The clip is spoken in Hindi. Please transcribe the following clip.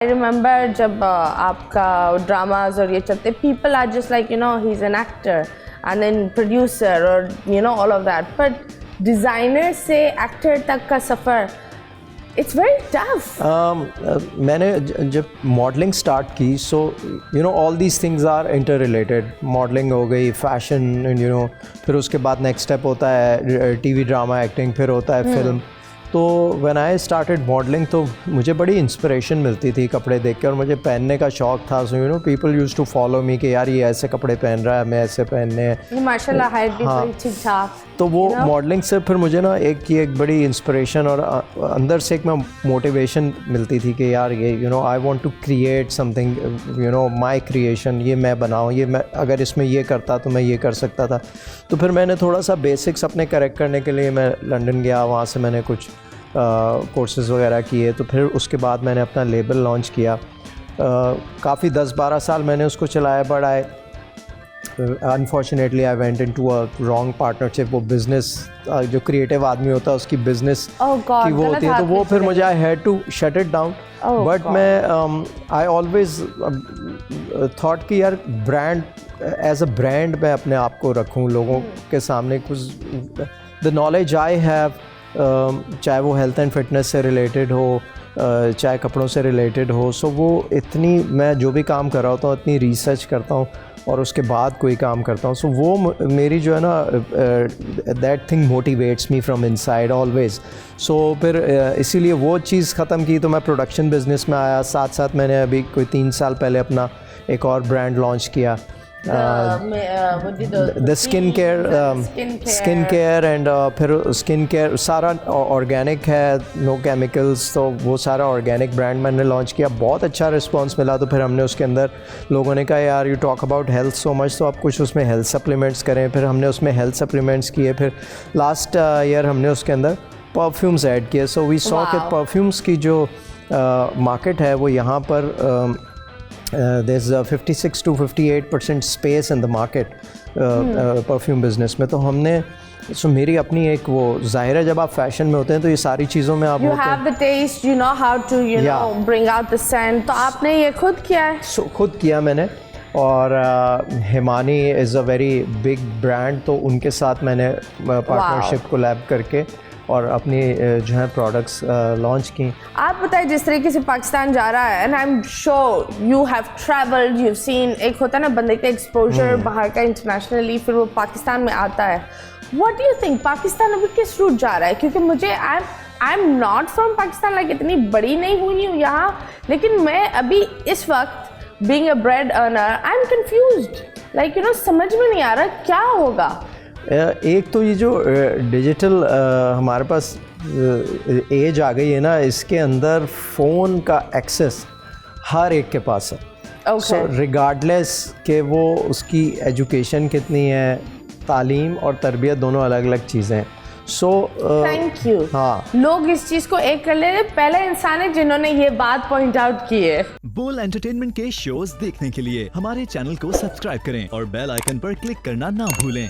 I remember जब आपका ड्रामाज और ये चलते, people are just like, you know, he's an actor and then producer or you know all of that, but designer से actor तक का सफ़र, it's very tough. मैंने जब मॉडलिंग स्टार्ट की, so you know all these things are interrelated. Modelling हो गई, फैशन, यू नो, फिर उसके बाद नेक्स्ट स्टेप होता है टीवी ड्रामा एक्टिंग, फिर होता है फिल्म. तो व्हेन आई स्टार्टेड मॉडलिंग तो मुझे बड़ी इंस्पिरेशन मिलती थी कपड़े देख के, और मुझे पहनने का शौक़ था. So you know people used to follow me कि यार ये ऐसे कपड़े पहन रहा है, मैं ऐसे पहनने हैं. माशाल्लाह हाइट भी बड़ी ठीक ठाक. तो वो मॉडलिंग से फिर मुझे ना एक बड़ी इंस्पिरेशन और अंदर से एक मोटिवेशन मिलती थी कि यार ये you know I want to create something, you know my creation, ये मैं बनाऊँ, ये मैं अगर इसमें ये करता तो मैं ये कर सकता था. तो फिर मैंने थोड़ा सा बेसिक्स अपने करेक्ट करने के लिए मैं लंदन गया, वहाँ से मैंने कुछ कोर्सेज़ वगैरह किए. तो फिर उसके बाद मैंने अपना लेबल लॉन्च किया. काफ़ी 10-12 साल मैंने उसको चलाया, but I unfortunately I went into a wrong partnership. वो बिज़नेस जो क्रिएटिव आदमी होता है उसकी बिज़नेस की वो होती है, तो वो फिर मुझे I had to shut it down. But मैं आई ऑलवेज थॉट कि यार ब्रांड एज अ ब्रांड मैं अपने आप को रखूँ लोगों के सामने. कुछ द नॉलेज आई हैव, चाहे वो हेल्थ एंड फिटनेस से रिलेटेड हो, चाहे कपड़ों से रिलेटेड हो, सो वो इतनी, मैं जो भी काम कर रहा होता हूँ इतनी रिसर्च करता हूँ और उसके बाद कोई काम करता हूँ. सो वो मेरी जो है ना, that thing motivates me from inside always. So फिर इसीलिए वो चीज़ ख़त्म की तो मैं प्रोडक्शन बिज़नेस में आया. साथ साथ मैंने अभी कोई 3 साल पहले अपना एक और ब्रांड लॉन्च किया, द स्किन केयर एंड फिर स्किन केयर सारा ऑर्गेनिक है, नो केमिकल्स. तो वो सारा ऑर्गेनिक ब्रांड मैंने लॉन्च किया. बहुत अच्छा रिस्पांस मिला. तो फिर हमने उसके अंदर, लोगों ने कहा यार you talk about health so much, तो आप कुछ उसमें हेल्थ सप्लीमेंट्स करें. फिर हमने उसमें हेल्थ सप्लीमेंट्स किए. फिर लास्ट ईयर हमने उसके अंदर परफ्यूम्स ऐड किए. सो वी सॉ कि परफ्यूम्स की जो मार्केट है वो यहाँ पर there's 56 to 58% space in the market perfume business में. तो हमने मेरी अपनी एक वो, जाहिर है जब आप फैशन में होते हैं तो ये सारी चीज़ों में आप you have the taste, you know how to you know bring out the scent. तो आपने ये खुद किया है? खुद किया मैंने. और Himani is a very big brand, तो उनके साथ मैंने पार्टनरशिप कोलैब करके और अपनी जो है प्रोडक्ट्स लॉन्च की. आप बताइए, जिस तरीके से पाकिस्तान जा रहा है, and I am sure you have travelled, you seen, एक होता है ना बंदे का एक्सपोजर बाहर का इंटरनेशनली, फिर वो पाकिस्तान में आता है. What do you think Pakistan अभी किस रूट जा रहा है? क्योंकि मुझे I am not from Pakistan, like इतनी बड़ी नहीं हुई हूँ यहाँ, लेकिन मैं अभी इस वक्त being a bread earner I am confused, like you know समझ में नहीं आ रहा क्या होगा. एक तो ये जो डिजिटल हमारे पास एज आ गई है ना, इसके अंदर फ़ोन का एक्सेस हर एक के पास है. सो रिगार्डलेस के वो उसकी एजुकेशन कितनी है, तालीम और तरबियत दोनों अलग अलग चीज़ें हैं. So thank you. हाँ, लोग इस चीज़ को एक कर ले रहे. पहले इंसान है जिन्होंने ये बात पॉइंट आउट की है. बोल एंटरटेनमेंट के शोज देखने के लिए हमारे चैनल को सब्सक्राइब करें और बेल आइकन पर क्लिक करना ना भूलें.